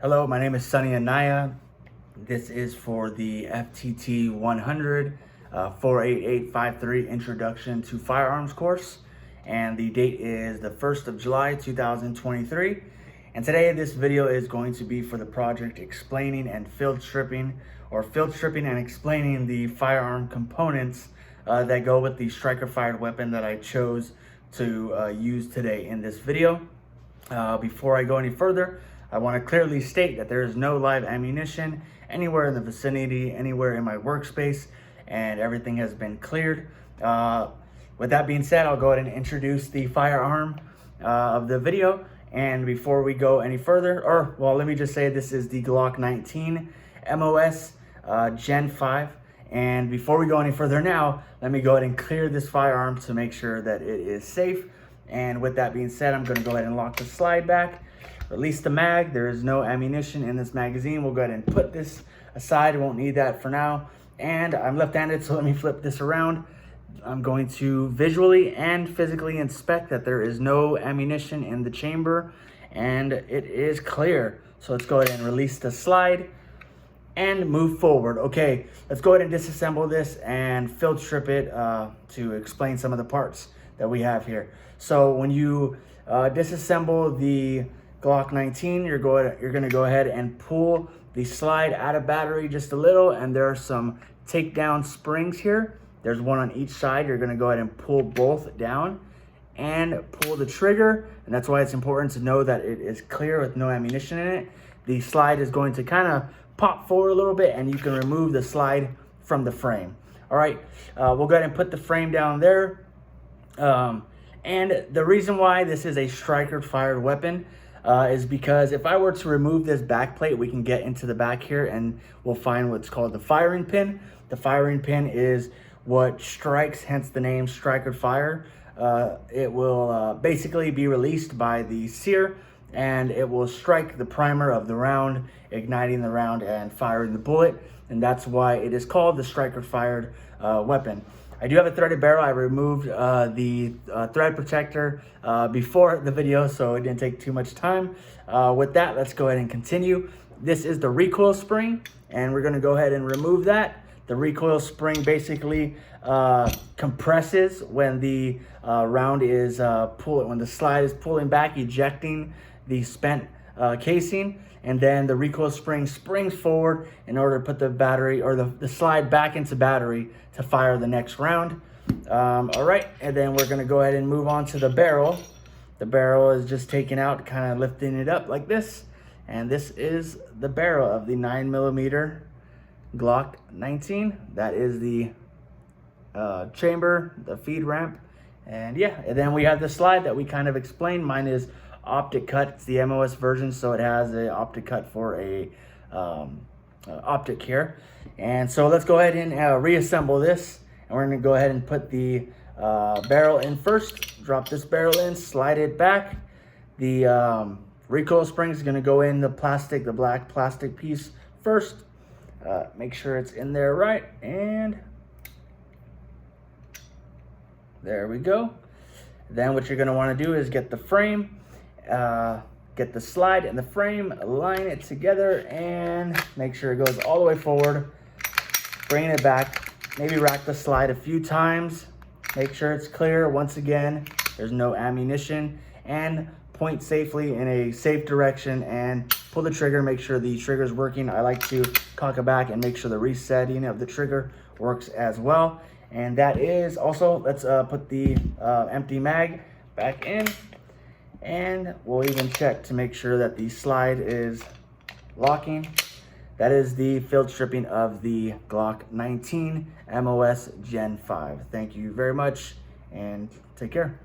Hello, my name is Sunny Anaya. This is for the FTT 100 48853 Introduction to Firearms course, and the date is the 1st of July 2023. And today this video is going to be for the project explaining and field stripping and explaining the firearm components that go with the striker fired weapon that I chose to use today in this video. Before I go any further, I want to clearly state that there is no live ammunition anywhere in the vicinity, anywhere in my workspace, and everything has been cleared. With that being said, I'll go ahead and introduce the firearm of the video. And before we go any further, let me just say this is the Glock 19 MOS Gen 5. And before we go any further now, let me go ahead and clear this firearm to make sure that it is safe. And with that being said, I'm going to go ahead and lock the slide back. Release the mag. There is no ammunition in this magazine. We'll go ahead and put this aside. Won't need that for now. And I'm left-handed, so let me flip this around. I'm going to visually and physically inspect that there is no ammunition in the chamber, and it is clear. So let's go ahead and release the slide and move forward. Okay, let's go ahead and disassemble this and field strip it to explain some of the parts that we have here. So when you disassemble the Glock 19, you're going to go ahead and pull the slide out of battery just a little, and there are some takedown springs here. There's one on each side. You're going to go ahead and pull both down and pull the trigger, and that's why it's important to know that it is clear with no ammunition in it. The slide is going to kind of pop forward a little bit, and you can remove the slide from the frame. All right, we'll go ahead and put the frame down there. And the reason why this is a striker fired weapon is because if I were to remove this back plate, we can get into the back here and we'll find what's called the firing pin. The firing pin is what strikes, hence the name striker fire. It will basically be released by the sear, and it will strike the primer of the round, igniting the round and firing the bullet. And that's why it is called the striker fired weapon. I do have a threaded barrel. I removed the thread protector before the video, so it didn't take too much time. With that, let's go ahead and continue. This is the recoil spring, and we're going to go ahead and remove that. The recoil spring basically compresses when the round is when the slide is pulling back, ejecting the spent casing, and then the recoil spring springs forward in order to put the battery or the slide back into battery to fire the next round. All right, and then we're gonna go ahead and move on to the barrel. The barrel is just taken out, kind of lifting it up like this. And this is the barrel of the 9mm Glock 19. That is the chamber, the feed ramp. And yeah, and then we have the slide that we kind of explained. Mine is optic cut. It's the MOS version, so it has a optic cut for a optic here. And so let's go ahead and reassemble this, and we're going to go ahead and put the barrel in first. Drop this barrel in, slide it back. The recoil spring is going to go in the black plastic piece first. Make sure it's in there right, and there we go. Then what you're going to want to do is get the frame, get the slide and the frame, align it together, and make sure it goes all the way forward. Bring it back, maybe rack the slide a few times, make sure it's clear. Once again, there's no ammunition, and point safely in a safe direction and pull the trigger. Make sure the trigger is working. I like to cock it back and make sure the resetting of the trigger works as well. And that is also, let's put the empty mag back in, and we'll even check to make sure that the slide is locking. That is the field stripping of the Glock 19 MOS Gen 5. Thank you very much, and take care.